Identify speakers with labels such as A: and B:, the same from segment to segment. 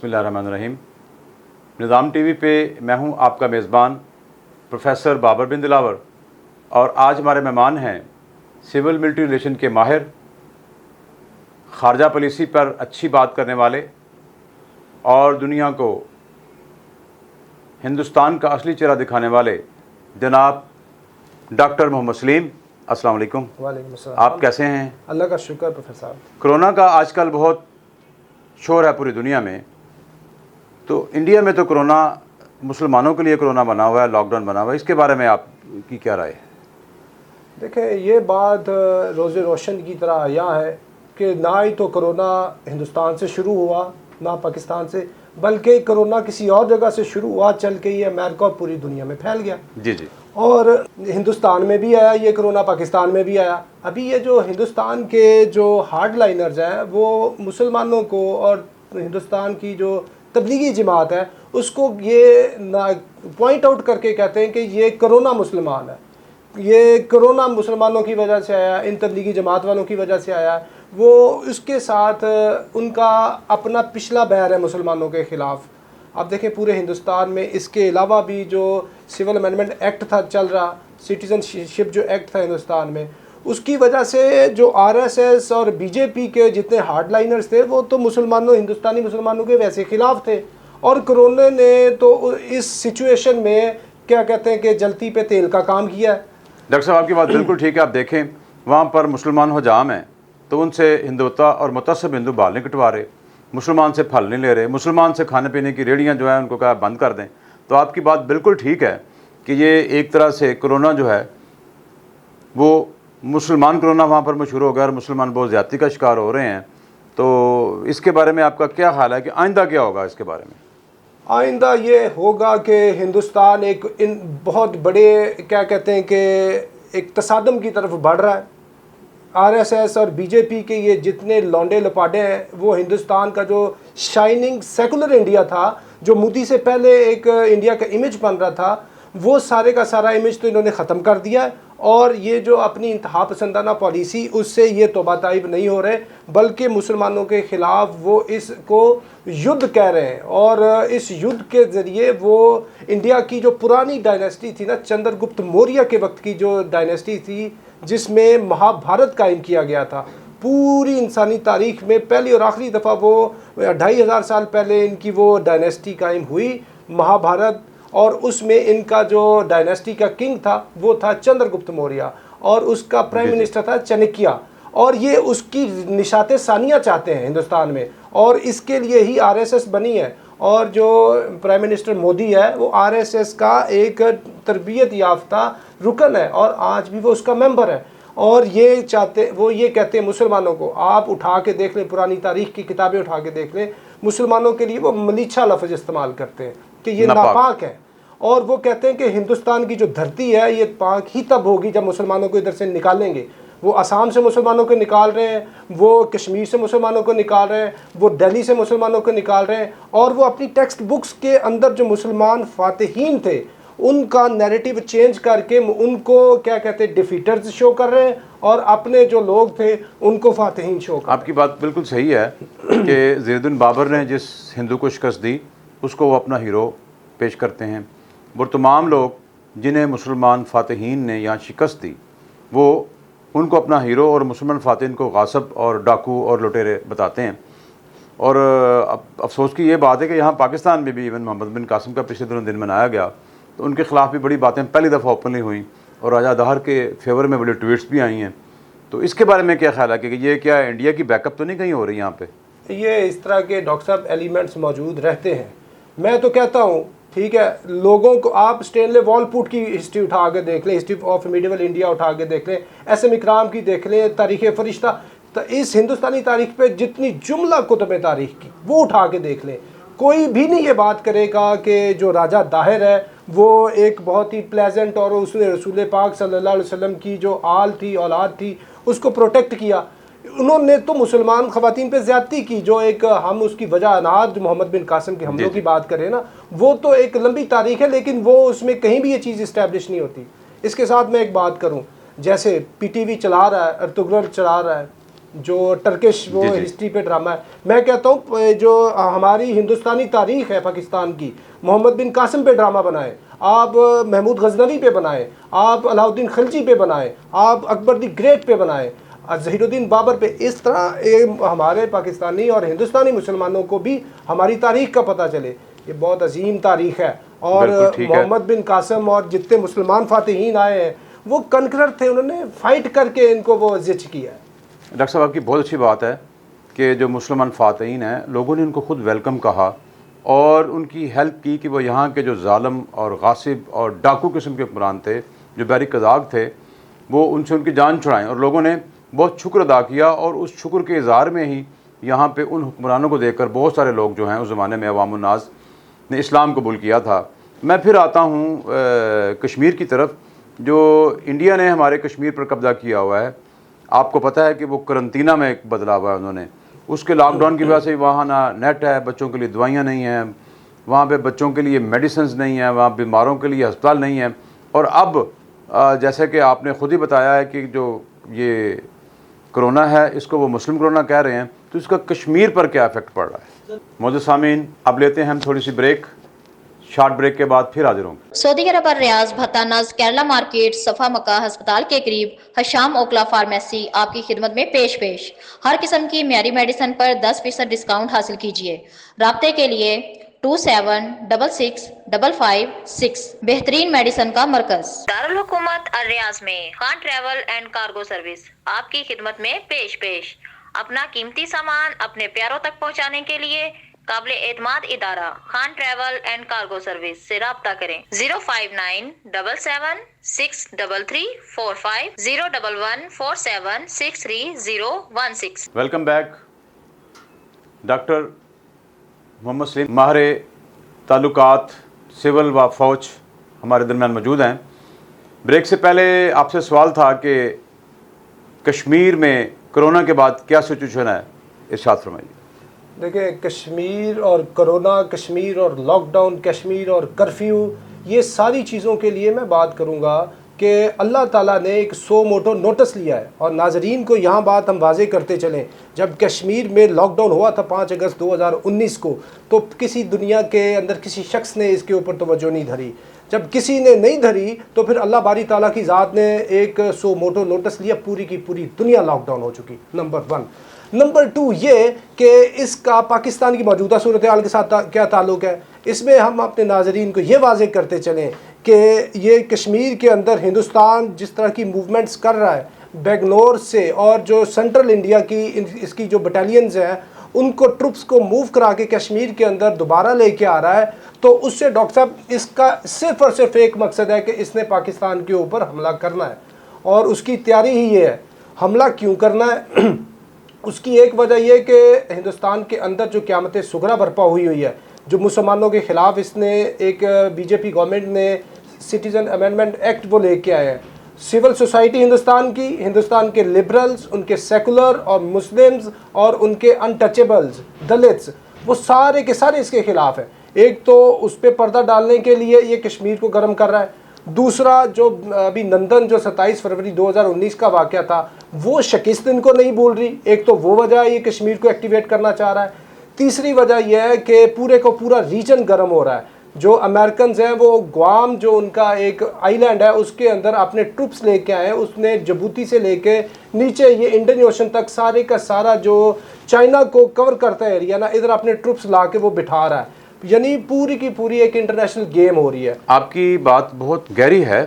A: बिस्मिल्लाहिर्रहमानिर्रहीम। निज़ाम टीवी पे मैं हूं आपका मेज़बान प्रोफेसर बाबर बिन दिलावर और आज हमारे मेहमान हैं सिविल मिलिट्री रिलेशन के माहिर, खारजा पॉलिसी पर अच्छी बात करने वाले और दुनिया को हिंदुस्तान का असली चेहरा दिखाने वाले जनाब डॉक्टर मोहम्मद सलीम। अस्सलाम वालेकुम।
B: वालेकुम अस्सलाम।
A: आप कैसे हैं?
B: अल्लाह का शुक्र प्रोफेसर साहब।
A: कोरोना का आजकल बहुत शोर है पूरी दुनिया में, तो इंडिया में तो कोरोना मुसलमानों के लिए कोरोना बना हुआ है, लॉकडाउन बना हुआ है। इसके बारे में आपकी क्या राय है?
B: देखें, ये बात रोज़ रोशन की तरह आया है कि ना ही तो कोरोना हिंदुस्तान से शुरू हुआ ना पाकिस्तान से, बल्कि कोरोना किसी और जगह से शुरू हुआ, चल के ये अमेरिका और पूरी दुनिया में फैल गया।
A: जी जी।
B: और हिंदुस्तान में भी आया ये कोरोना, पाकिस्तान में भी आया। अभी ये जो हिंदुस्तान के जो हार्ड लाइनर्स हैं वो मुसलमानों को और हिंदुस्तान की जो तबलीगी जमात है उसको ये पॉइंट आउट करके कहते हैं कि ये कोरोना मुसलमान है, ये कोरोना मुसलमानों की वजह से आया, इन तबलीगी जमात वालों की वजह से आया। वो उसके साथ उनका अपना पिछला बैर है मुसलमानों के ख़िलाफ़। आप देखें पूरे हिंदुस्तान में इसके अलावा भी जो सिविल अमेंडमेंट एक्ट था चल रहा, सिटीज़नशिप जो एक्ट था हिंदुस्तान में, उसकी वजह से जो आरएसएस और बीजेपी के जितने हार्डलाइनर्स थे वो तो मुसलमानों, हिंदुस्तानी मुसलमानों के वैसे ख़िलाफ़ थे। और कोरोना ने तो इस सिचुएशन में क्या कहते हैं कि जलती पे तेल का काम किया है।
A: डॉक्टर साहब आपकी बात बिल्कुल ठीक है। आप देखें वहाँ पर मुसलमान हजाम हैं तो उनसे हिंदुत्व और मुतअस्सिब हिंदू बाल नहीं कटवा रहे, मुसलमान से फल नहीं ले रहे, मुसलमान से खाने पीने की रेहड़ियाँ जो है उनको कहा बंद कर दें। तो आपकी बात बिल्कुल ठीक है कि ये एक तरह से कोरोना जो है वो मुसलमान कोरोना वहाँ पर मशहूर हो गया और मुसलमान बहुत ज़्यादती का शिकार हो रहे हैं। तो इसके बारे में आपका क्या ख्याल है कि आइंदा क्या होगा इसके बारे में?
B: आइंदा ये होगा कि हिंदुस्तान एक इन बहुत बड़े क्या कहते हैं कि एक तसादम की तरफ बढ़ रहा है। आरएसएस और बीजेपी के ये जितने लौंडे लपाडे हैं वो हिंदुस्तान का जो शाइनिंग सेकुलर इंडिया था, जो मोदी से पहले एक इंडिया का इमेज बन रहा था, वो सारे का सारा इमेज तो इन्होंने ख़त्म कर दिया है। और ये जो अपनी इंतहा पसंदाना पॉलिसी, उससे ये तौबा ताइब नहीं हो रहे, बल्कि मुसलमानों के ख़िलाफ़ वो इसको युद्ध कह रहे हैं। और इस युद्ध के ज़रिए वो इंडिया की जो पुरानी डायनेस्टी थी ना, चंद्रगुप्त मौर्य के वक्त की जो डायनेस्टी थी जिसमें महाभारत कायम किया गया था, पूरी इंसानी तारीख में पहली और आखिरी दफ़ा वो 2500 साल पहले इनकी वो डायनेस्टी कायम हुई, महाभारत। और उसमें इनका जो डायनेस्टी का किंग था वो था चंद्रगुप्त मौर्य और उसका प्राइम मिनिस्टर था चाणक्य। और ये उसकी निशाते सानिया चाहते हैं हिंदुस्तान में, और इसके लिए ही आरएसएस बनी है। और जो प्राइम मिनिस्टर मोदी है वो आरएसएस का एक तरबियत याफ्ता रुकन है और आज भी वो उसका मेंबर है। और ये चाहते, वो ये कहते हैं मुसलमानों को, आप उठा के देख लें, पुरानी तारीख की किताबें उठा के देख लें, मुसलमानों के लिए वो मलीछा लफ्ज़ इस्तेमाल करते हैं कि ये नापाक है। और वो कहते हैं कि हिंदुस्तान की जो धरती है ये पाक ही तब होगी जब मुसलमानों को इधर से निकालेंगे। वो असम से मुसलमानों को निकाल रहे हैं, वो कश्मीर से मुसलमानों को निकाल रहे हैं, वो दिल्ली से मुसलमानों को निकाल रहे हैं। और वो अपनी टेक्स्ट बुक्स के अंदर जो मुसलमान फातिहीन थे उनका नैरेटिव चेंज करके उनको क्या कहते हैं डिफीटर्स शो कर रहे हैं, और अपने जो लोग थे उनको फातिहीन शो कर।
A: आपकी बात बिल्कुल सही है कि ज़ैनुद्दीन बाबर ने जिस हिंदू को शिकस्त दी उसको वो अपना हीरो पेश करते हैं। वो तमाम लोग जिन्हें मुसलमान फातिहीन ने यहाँ शिकस्त दी वो उनको अपना हीरो और मुसलमान फातिहीन को गासिब और डाकू और लुटेरे बताते हैं। और अफसोस की ये बात है कि यहाँ पाकिस्तान में भी इवन मोहम्मद बिन कासिम का पिछले दिनों दिन मनाया गया तो उनके ख़िलाफ़ भी बड़ी बातें पहली दफ़ा ओपनली हुई और राजा दहर के फेवर में बड़ी ट्वीट्स भी आई हैं। तो इसके बारे में क्या ख्याल है कि ये क्या इंडिया की बैकअप तो नहीं कहीं हो रही यहाँ पे?
B: ये इस तरह के डॉक्टर साहब एलिमेंट्स मौजूद रहते हैं। मैं तो कहता हूँ ठीक है, लोगों को आप स्टेनले वॉलपुट की हिस्ट्री उठा के देख लें, हिस्ट्री ऑफ मिडिवल इंडिया उठा के देख लें, एस.एम. इकराम की देख लें, तारीख़ फ़रिश्ता, तो इस हिंदुस्तानी तारीख पे जितनी जुमला कुतुब तारीख़ की वो उठा के देख लें। कोई भी नहीं ये बात करेगा कि जो राजा दाहिर है वो एक बहुत ही प्लेजेंट और उसने रसूल पाक सल्लल्लाहु अलैहि वसल्लम की जो आल थी, औलाद थी, उसको प्रोटेक्ट किया। उन्होंने तो मुसलमान ख़वातीन पे ज़्यादती की, जो एक हम उसकी वजह अनाज मोहम्मद बिन कासिम के हमलों की बात करें ना, वो तो एक लंबी तारीख है, लेकिन वो उसमें कहीं भी ये चीज़ इस्टेब्लिश नहीं होती। इसके साथ मैं एक बात करूँ, जैसे पीटीवी चला रहा है, अर्तुगरुल चला रहा है, जो टर्किश वो
A: जी, जी।
B: हिस्ट्री पे ड्रामा है। मैं कहता हूँ जो हमारी हिंदुस्तानी तारीख है पाकिस्तान की, मोहम्मद बिन कासिम पे ड्रामा बनाए, आप महमूद गजनवी पे बनाए, आप अलाउद्दीन खिलजी पे बनाए, आप अकबर द ग्रेट पे बनाए, ज़हीरुद्दीन बाबर पे। इस तरह हमारे पाकिस्तानी और हिंदुस्तानी मुसलमानों को भी हमारी तारीख का पता चले। ये बहुत अजीम तारीख है। और
A: बिल्कुल ठीक है।
B: मोहम्मद बिन कासिम और जितने मुसलमान फातिहीन आए हैं वो कनकरर थे, उन्होंने फाइट करके इनको वो जिच किया है।
A: डॉक्टर साहब आपकी बहुत अच्छी बात है कि जो मुसलमान फ़ातहीन हैं लोगों ने उनको खुद वेलकम कहा और उनकी हेल्प की कि वो यहाँ के जो ज़ालिम और गासिब और डाकू किस्म के हुक्मरान थे, जो बैरी कज़ाक थे, वो उनसे उनकी जान छुड़ाएँ। और लोगों ने बहुत शुक्र अदा किया और उस शुक्र के इज़हार में ही यहाँ पे उन हुक्मरानों को देखकर बहुत सारे लोग जो हैं उस ज़माने में अवामुन्नास ने इस्लाम कबूल किया था। मैं फिर आता हूँ कश्मीर की तरफ। जो इंडिया ने हमारे कश्मीर पर कब्ज़ा किया हुआ है, आपको पता है कि वो करंतना में एक बदला हुआ है उन्होंने। उसके लॉकडाउन की वजह से वहाँ ना नेट है, बच्चों के लिए दवाइयाँ नहीं हैं, वहाँ पे बच्चों के लिए मेडिसिन्स नहीं हैं, वहाँ बीमारों के लिए अस्पताल नहीं है। और अब जैसे कि आपने ख़ुद ही बताया है कि जो ये कोरोना है इसको वो मुस्लिम कोरोना कह रहे हैं, तो इसका कश्मीर पर क्या इफ़ेक्ट पड़ रहा है? मौजूद सामीन, अब लेते हैं हम थोड़ी सी ब्रेक। शॉर्ट ब्रेक के बाद फिर हाजिर होंगे।
C: सऊदी अरब और रियाज भतानाज केरला मार्केट सफा मक्का अस्पताल के करीब हशाम ओकला फार्मेसी आपकी खिदमत में पेश हर किस्म की म्यारी मेडिसिन पर 10% डिस्काउंट हासिल कीजिए। राब्ते के लिए 27665556। बेहतरीन मेडिसिन का मरकज दारुल हुकूमत और रियाज में Khan travel and cargo service आपकी खिदमत में पेश अपना कीमती सामान अपने प्यारों तक पहुंचाने के लिए काबिल एतमाद इदारा Khan travel and cargo service से राब्ता करें। 05977633345 01147633016।
A: Welcome back. Doctor Mohammad Salim माहिर ताल्लुकात सिविल व फ़ौज हमारे दरमियान मौजूद हैं। ब्रेक से पहले आपसे सवाल था कि कश्मीर में कोरोना के बाद क्या सिचुएशन है, इरशाद फरमाइए।
B: देखिए, कश्मीर और कोरोना, कश्मीर और लॉकडाउन, कश्मीर और कर्फ्यू, ये सारी चीज़ों के लिए मैं बात करूँगा कि अल्लाह ताला ने एक सो मोटो नोटिस लिया है। और नाजरीन को यहाँ बात हम वाजे करते चलें, जब कश्मीर में लॉकडाउन हुआ था 5 अगस्त 2019 को, तो किसी दुनिया के अंदर किसी शख्स ने इसके ऊपर तवज्जो नहीं धरी। जब किसी ने नहीं धरी तो फिर अल्लाह बारी ताला की ज़ात ने एक सो मोटो नोटिस लिया, पूरी की पूरी दुनिया लॉकडाउन हो चुकी। नंबर 1। नंबर 2 ये कि इसका पाकिस्तान की मौजूदा सूरत हाल के साथ क्या ताल्लुक़ है। इसमें हम अपने नाजरीन को ये वाज़े करते चलें कि ये कश्मीर के अंदर हिंदुस्तान जिस तरह की मूवमेंट्स कर रहा है बेंगलोर से, और जो सेंट्रल इंडिया की इसकी जो बटालियंस हैं उनको ट्रुप्स को मूव करा के कश्मीर के अंदर दोबारा लेके आ रहा है, तो उससे डॉक्टर साहब इसका सिर्फ़ और सिर्फ एक मकसद है कि इसने पाकिस्तान के ऊपर हमला करना है। और उसकी तैयारी ही ये है। हमला क्यों करना है? उसकी एक वजह यह कि हिंदुस्तान के अंदर जो क़यामत सुगरा बर्पा हुई है, जो मुसलमानों के ख़िलाफ़ इसने एक बीजेपी गवर्नमेंट ने सिटीज़न अमेंडमेंट एक्ट वो लेके आए हैं। सिविल सोसाइटी हिंदुस्तान के लिबरल्स, उनके सेकुलर और मुस्लिम्स और उनके अनटचेबल्स, दलित्स, वो सारे के सारे इसके ख़िलाफ़ हैं। एक तो उस पर पर्दा डालने के लिए ये कश्मीर को गर्म कर रहा है। दूसरा, जो अभी नंदन जो 27 फरवरी 2019 का वाक़या था, वो शिकस्त इनको नहीं भूल रही। एक तो वो वजह ये कश्मीर को एक्टिवेट करना चाह रहा है। तीसरी वजह यह है कि पूरे को पूरा रीजन गर्म हो रहा है। जो अमेरिकन हैं वो ग्वाम, जो उनका एक आइलैंड है, उसके अंदर अपने ट्रुप्स लेके आए हैं। उसने जिबूती से लेके नीचे ये इंडियन ओशन तक सारे का सारा जो चाइना को कवर करता है एरिया ना, इधर अपने ट्रुप्स ला के वो बिठा रहा है। यानी पूरी की पूरी एक इंटरनेशनल गेम हो रही है।
A: आपकी बात बहुत गहरी है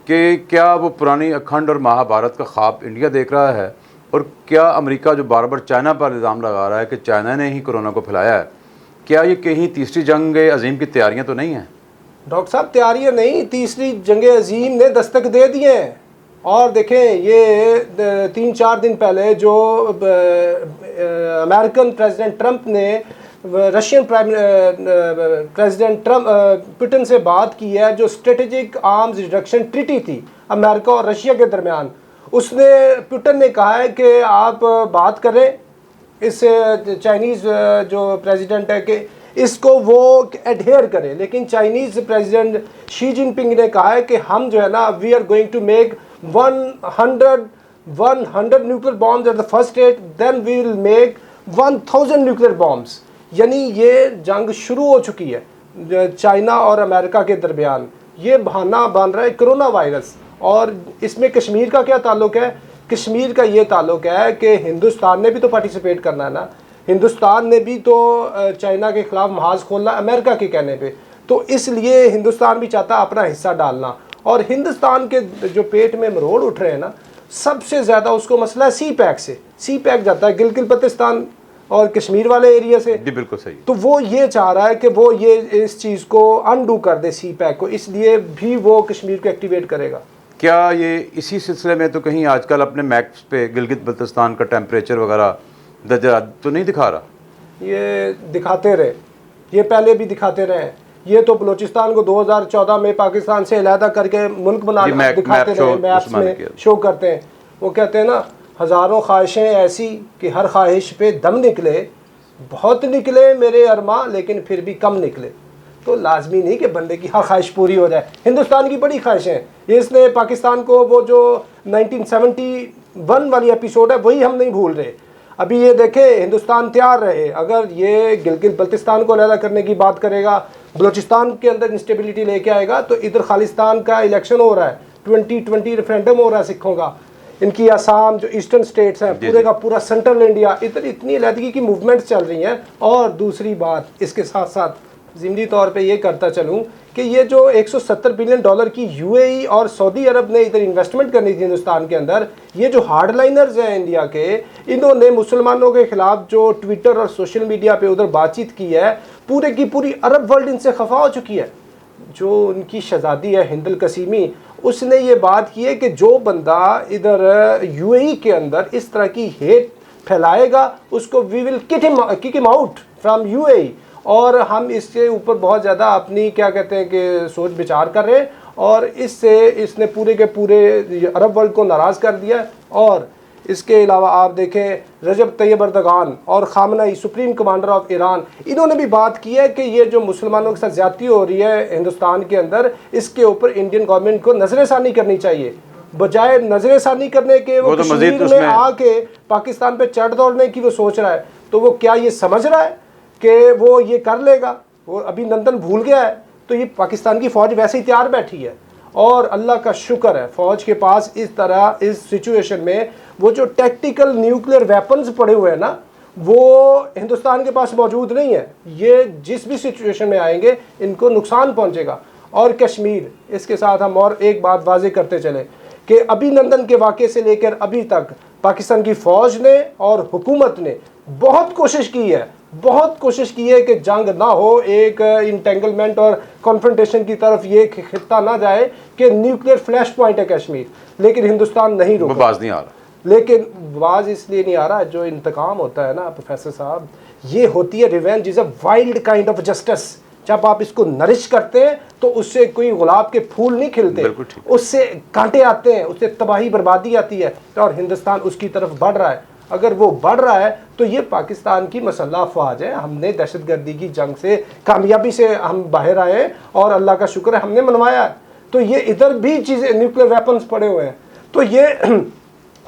A: कि क्या वो पुरानी अखंड और महाभारत का ख्वाब इंडिया देख रहा है, और क्या अमेरिका जो बार बार चाइना पर इल्ज़ाम लगा रहा है कि चाइना ने ही कोरोना को फैलाया है, क्या ये कहीं तीसरी जंग अजीम की तैयारियां तो नहीं हैं?
B: डॉक्टर साहब, तैयारियां नहीं, तीसरी जंग अजीम ने दस्तक दे दिए हैं। और देखें, ये 3-4 दिन पहले जो अमेरिकन प्रेसिडेंट ट्रंप ने रशियन प्रेसिडेंट पुतिन से बात की है, जो स्ट्रेटेजिक आर्म्स रिडक्शन ट्रीटी थी अमेरिका और रशिया के दरमियान, उसने पुतिन ने कहा है कि आप बात करें इस चाइनीज़ जो प्रेसिडेंट है कि इसको वो एडहेयर करें। लेकिन चाइनीज़ प्रेसिडेंट शी जिनपिंग ने कहा है कि हम जो है ना, we are going to make 100 100 nuclear bombs at the first state, then we will make 1000 nuclear bombs. यानी ये जंग शुरू हो चुकी है चाइना और अमेरिका के दरमियान। ये बहाना बन रहा है कोरोना वायरस, और इसमें कश्मीर का क्या ताल्लुक है? कश्मीर का ये ताल्लुक है कि हिंदुस्तान ने भी तो पार्टिसिपेट करना है ना, हिंदुस्तान ने भी तो चाइना के खिलाफ महाज खोलना अमेरिका के कहने पे, तो इसलिए हिंदुस्तान भी चाहता है अपना हिस्सा डालना। और हिंदुस्तान के जो पेट में मरोड़ उठ रहे हैं ना, सबसे ज़्यादा उसको मसला है सी पैक से। सी पैक जाता है गिलगित बल्तिस्तान और कश्मीर वाले एरिया से।
A: जी बिल्कुल सही।
B: तो वो ये चाह रहा है कि वो ये इस चीज़ को अनडू कर दे सी पैक को, इसलिए भी वो कश्मीर को एक्टिवेट करेगा।
A: क्या ये इसी सिलसिले में तो कहीं आजकल अपने मैप्स पे गिलगित बल्तिस्तान का टेम्परेचर वगैरह दर्जा तो नहीं दिखा रहा?
B: ये दिखाते रहे, ये पहले भी दिखाते रहे। ये तो बलूचिस्तान को 2014 में पाकिस्तान से अलहदा करके मुल्क बना दिखाते रहे, मैप्स में शो करते हैं। वो कहते हैं ना, हज़ारों ख्वाहिशें ऐसी कि हर ख्वाहिश पे दम निकले, बहुत निकले मेरे अरमा लेकिन फिर भी कम निकले। तो लाजमी नहीं कि बंदे की हर ख्वाहिश पूरी हो जाए। हिंदुस्तान की बड़ी ख्वाहिशें हैं, इसने पाकिस्तान को वो जो 1971 वाली एपिसोड है वही हम नहीं भूल रहे। अभी ये देखें, हिंदुस्तान तैयार रहे, अगर ये गिलगित बल्तिस्तान को अलग करने की बात करेगा, बलूचिस्तान के अंदर इंस्टेबिलिटी लेके आएगा, तो इधर खालिस्तान का इलेक्शन हो रहा है, 2020 रेफरेंडम हो रहा है सिखों का, इनकी आसाम जो ईस्टर्न स्टेट्स हैं, पूरे का पूरा सेंट्रल इंडिया, इधर इतनी अलहदगी की मूवमेंट्स चल रही हैं। और दूसरी बात इसके साथ साथ ज़िमनी तौर पे ये करता चलूँ कि ये जो 170 बिलियन डॉलर की यूएई और सऊदी अरब ने इधर इन्वेस्टमेंट करनी थी हिंदुस्तान के अंदर, ये जो हार्डलाइनर्स हैं इंडिया के, इन्होंने मुसलमानों के ख़िलाफ़ जो ट्विटर और सोशल मीडिया पे उधर बातचीत की है, पूरे की पूरी अरब वर्ल्ड इनसे खफा हो चुकी है। जो उनकी शहज़ादी है हिंदुल कसीमी, उसने ये बात की है कि जो बंदा इधर यूएई के अंदर इस तरह की हेट फैलाएगा उसको we will kick him out from UAE. और हम इसके ऊपर बहुत ज़्यादा अपनी क्या कहते हैं कि सोच विचार कर रहे हैं, और इससे इसने पूरे के पूरे अरब वर्ल्ड को नाराज़ कर दिया। और इसके अलावा आप देखें रजब तैयब अर्दगान और Khamenei supreme commander of Iran, इन्होंने भी बात की है कि ये जो मुसलमानों के साथ ज़्यादती हो रही है हिंदुस्तान के अंदर, इसके ऊपर इंडियन गवर्नमेंट को नज़रसानी करनी चाहिए। बजाय नज़रसानी करने के वो
A: तो
B: कश्मीर में आके पाकिस्तान पे चढ़ दौड़ने की वो सोच रहा है। तो वो क्या ये समझ रहा है कि वो ये कर लेगा? वो अभी लंदन भूल गया है। तो ये पाकिस्तान की फ़ौज वैसे ही तैयार बैठी है, और अल्लाह का शुक्र है फ़ौज के पास इस तरह इस सिचुएशन में वो जो टैक्टिकल न्यूक्लियर वेपन्स पड़े हुए हैं ना, वो हिंदुस्तान के पास मौजूद नहीं है। ये जिस भी सिचुएशन में आएंगे इनको नुकसान पहुंचेगा। और कश्मीर, इसके साथ हम और एक बात वाजे करते चले कि अभिनंदन के वाक़े से लेकर अभी तक पाकिस्तान की फ़ौज ने और हुकूमत ने बहुत कोशिश की है कि जंग ना हो, एक इंटेंगलमेंट और कॉन्फ्रंटेशन की तरफ ये खित्ता ना जाए कि न्यूक्लियर फ्लैश पॉइंट है कश्मीर, लेकिन हिंदुस्तान नहीं रुका।
A: बाज नहीं आ रहा।
B: लेकिन बाज इसलिए नहीं आ रहा, जो इंतकाम होता है ना प्रोफेसर साहब, ये होती है revenge is a wild kind of justice. जब आप इसको नरिश करते हैं तो उससे कोई गुलाब के फूल नहीं खिलते, उससे कांटे आते हैं, उससे तबाही बर्बादी आती है। और हिंदुस्तान उसकी तरफ बढ़ रहा है। अगर वो बढ़ रहा है तो ये पाकिस्तान की मसल्ला अफवाज है। हमने दहशतगर्दी की जंग से कामयाबी से हम बाहर आए और अल्लाह का शुक्र है हमने मनवाया है। तो ये इधर भी चीज़ें न्यूक्लियर वेपन्स पड़े हुए हैं। तो ये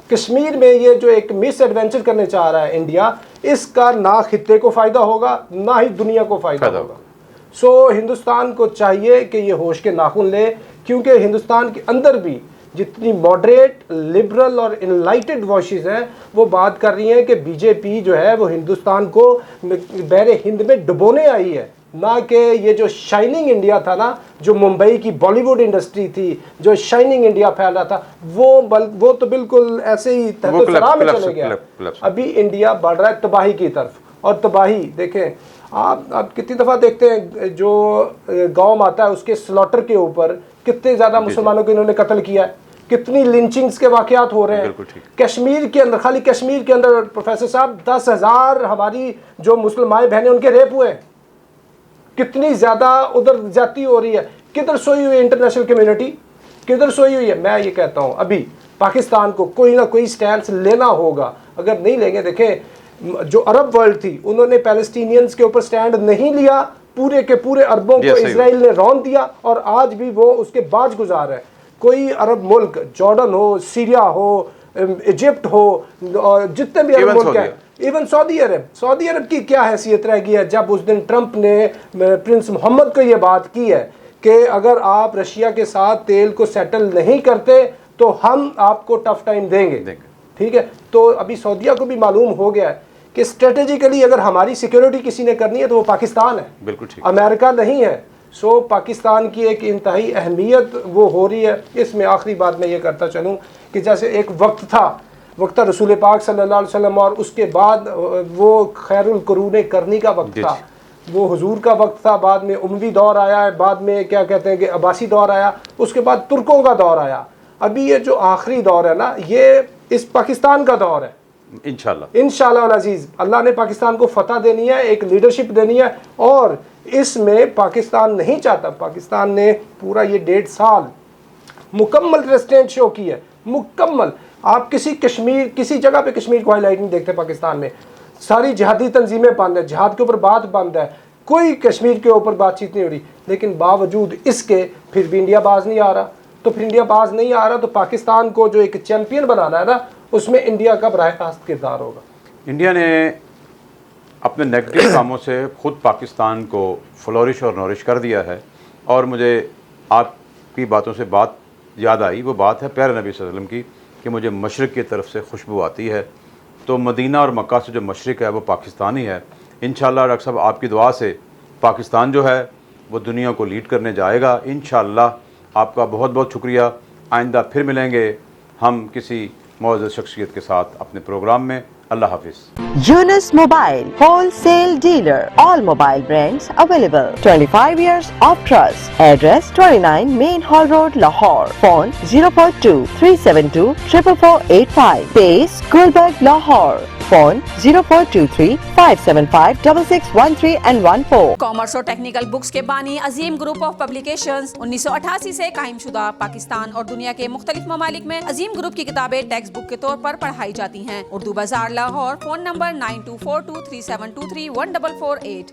B: कश्मीर में ये जो एक मिस एडवेंचर करने चाह रहा है इंडिया, इसका ना खित्ते को फ़ायदा होगा ना ही दुनिया को फ़ायदा होगा। सो हिंदुस्तान को चाहिए कि ये होश के नाखून ले, क्योंकि हिंदुस्तान के अंदर भी जितनी मॉडरेट, लिबरल और इनलाइटेड वॉइसेस हैं वो बात कर रही हैं कि बीजेपी जो है वो हिंदुस्तान को बहरे हिंद में डुबोने आई है, ना कि ये जो शाइनिंग इंडिया था ना, जो मुंबई की बॉलीवुड इंडस्ट्री थी, जो शाइनिंग इंडिया फैल रहा था, वो तो बिल्कुल ऐसे ही तहत-ओ-सरा में चले गया। अभी इंडिया बढ़ रहा है तबाही की तरफ। और तबाही देखें आप कितनी दफ़ा देखते हैं, जो गाँव आता है उसके स्लॉटर के ऊपर कितने ज़्यादा मुसलमानों को इन्होंने कत्ल किया है, कितनी लिंचिंग्स के वाक़यात हो रहे हैं कश्मीर के अंदर। खाली कश्मीर के अंदर प्रोफेसर साहब 10,000 हमारी जो मुसलमान बहनें उनके रेप हुए। कितनी ज़्यादा उधर ज्यादती हो रही है। किधर सोई हुई है इंटरनेशनल कम्युनिटी, किधर सोई हुई है? मैं ये कहता हूँ अभी पाकिस्तान को कोई ना कोई स्टैंड लेना होगा। अगर नहीं लेंगे, देखें जो अरब वर्ल्ड थी उन्होंने पैलेस्टीनियंस के ऊपर स्टैंड नहीं लिया, पूरे के पूरे अरबों को इजराइल ने रौंद दिया और आज भी वो उसके बाज गुजार है। कोई अरब मुल्क, जॉर्डन हो, सीरिया हो, इजिप्ट हो और जितने भी अरब
A: Even
B: मुल्क हैं, इवन सऊदी अरब की क्या हैसियत रह गई है जब उस दिन ट्रंप ने प्रिंस मोहम्मद को ये बात की है कि अगर आप रशिया के साथ तेल को सेटल नहीं करते तो हम आपको टफ टाइम देंगे। ठीक है, तो अभी सऊदीया को भी मालूम हो गया है कि स्ट्रेटेजिकली अगर हमारी सिक्योरिटी किसी ने करनी है तो वो पाकिस्तान है,
A: बिल्कुल ठीक,
B: अमेरिका नहीं है। सो पाकिस्तान की एक इंतहाई अहमियत वो हो रही है। इसमें आखिरी बात मैं ये करता चलूँ कि जैसे एक वक्त था रसूल पाक सल्लल्लाहु अलैहि वसल्लम और उसके बाद वो खैरुल कुरूने करनी का वक्त था, वो हुजूर का वक्त था, बाद में उमवी दौर आया है, बाद में क्या कहते हैं कि अब्बासी दौर आया, उसके बाद तुर्कों का दौर आया। अभी ये जो आखिरी दौर है ना, ये इस पाकिस्तान का दौर है। इंशाल्लाह अज़ीज़ अल्लाह ने पाकिस्तान को फतह देनी है, एक लीडरशिप देनी है और इसमें पाकिस्तान नहीं चाहता। पाकिस्तान ने पूरा ये 1.5 साल मुकम्मल रेस्ट्रेंट शो की है, मुकम्मल। आप किसी जगह पे कश्मीर को हाईलाइट नहीं देखते पाकिस्तान में। सारी जिहादी तंजीमें बंद है, जिहाद के ऊपर बात बंद है, कोई कश्मीर के ऊपर बातचीत नहीं हो रही। लेकिन बावजूद इसके फिर भी इंडिया बाज नहीं आ रहा। तो फिर इंडिया बाज नहीं आ रहा तो पाकिस्तान को जो एक चैंपियन बनाना है ना, उसमें इंडिया का बराह रास्त किरदार होगा।
A: इंडिया ने अपने नेगेटिव कामों से खुद पाकिस्तान को फ्लोरिश और नॉरिश कर दिया है। और मुझे आपकी बातों से बात याद आई, वो बात है प्यारे नबी सल्लल्लाहु अलैहि वसल्लम की कि मुझे मशरिक़ की तरफ से खुशबू आती है। तो मदीना और मक्का से जो मशरिक़ है वो पाकिस्तान ही है। इंशाअल्लाह डॉक्टर साहब आपकी दुआ से पाकिस्तान जो है वो दुनिया को लीड करने जाएगा इंशाअल्लाह। आपका बहुत बहुत शुक्रिया। आइंदा फिर मिलेंगे हम किसी मौजूद शख्सियत के साथ अपने प्रोग्राम में। अल्लाह हाफिज़।
D: Yunus Mobile, wholesale dealer, all mobile brands available. 25 years of trust. Address 29 Main Hall Road, Lahore. Phone 042 372 44485. Base Gulberg, Lahore. Phone 0423 575 6613 and 14.
E: Commerce और टेक्निकल बुक्स के बानी अजीम ग्रुप ऑफ पब्लिकेशंस 1988 से कायम शुदा पाकिस्तान और दुनिया के मुख्तलिफ ममालिक में अजीम ग्रुप की किताबें टेक्स्ट बुक के तौर पर पढ़ाई जाती हैं। उर्दू बाजार लाहौर। Phone number 924237231448।